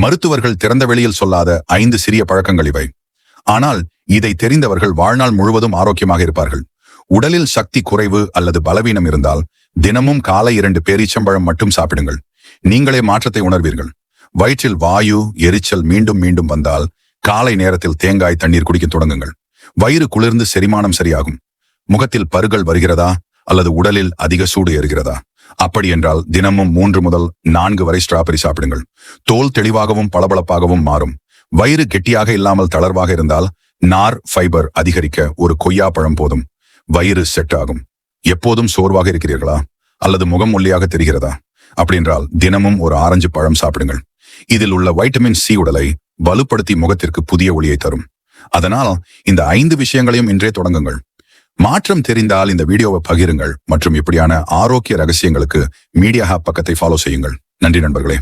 மருத்துவர்கள் திறந்த வெளியில் சொல்லாத 5 சிறிய பழக்கங்கள் இவை. ஆனால் இதை தெரிந்தவர்கள் வாழ்நாள் முழுவதும் ஆரோக்கியமாக இருப்பார்கள். உடலில் சக்தி குறைவு அல்லது பலவீனம் இருந்தால் தினமும் காலை 2 பேரீச்சம்பழம் மட்டும் சாப்பிடுங்கள். நீங்களே மாற்றத்தை உணர்வீர்கள். வயிற்றில் வாயு எரிச்சல் மீண்டும் மீண்டும் வந்தால் காலை நேரத்தில் தேங்காய் தண்ணீர் குடிக்க தொடங்குங்கள். வயிறு குளிர்ந்து செரிமானம் சரியாகும். முகத்தில் பருகள் வருகிறதா அல்லது உடலில் அதிக சூடு ஏறுகிறதா? அப்படி என்றால் தினமும் 3 முதல் 4 வரை ஸ்ட்ராபெரி சாப்பிடுங்கள். தோல் தெளிவாகவும் பளபளப்பாகவும் மாறும். வயிறு கெட்டியாக இல்லாமல் தளர்வாக இருந்தால் நார் ஃபைபர் அதிகரிக்க ஒரு கொய்யா பழம் போதும். வயிறு செட் ஆகும். எப்போதும் சோர்வாக இருக்கிறீர்களா அல்லது முகம் ஒல்லியாக தெரிகிறதா? அப்படின்றால் தினமும் ஒரு ஆரஞ்சு பழம் சாப்பிடுங்கள். இதில் உள்ள வைட்டமின் சி உடலை வலுப்படுத்தி முகத்திற்கு புதிய ஒளியை தரும். அதனால் இந்த 5 விஷயங்களையும் இன்றே தொடங்குங்கள். மாற்றம் தெரிந்தால் இந்த வீடியோவை பகிருங்கள் மற்றும் இப்படியான ஆரோக்கிய ரகசியங்களுக்கு மீடியா ஹாப் பக்கத்தை ஃபாலோ செய்யுங்கள். நன்றி நண்பர்களே.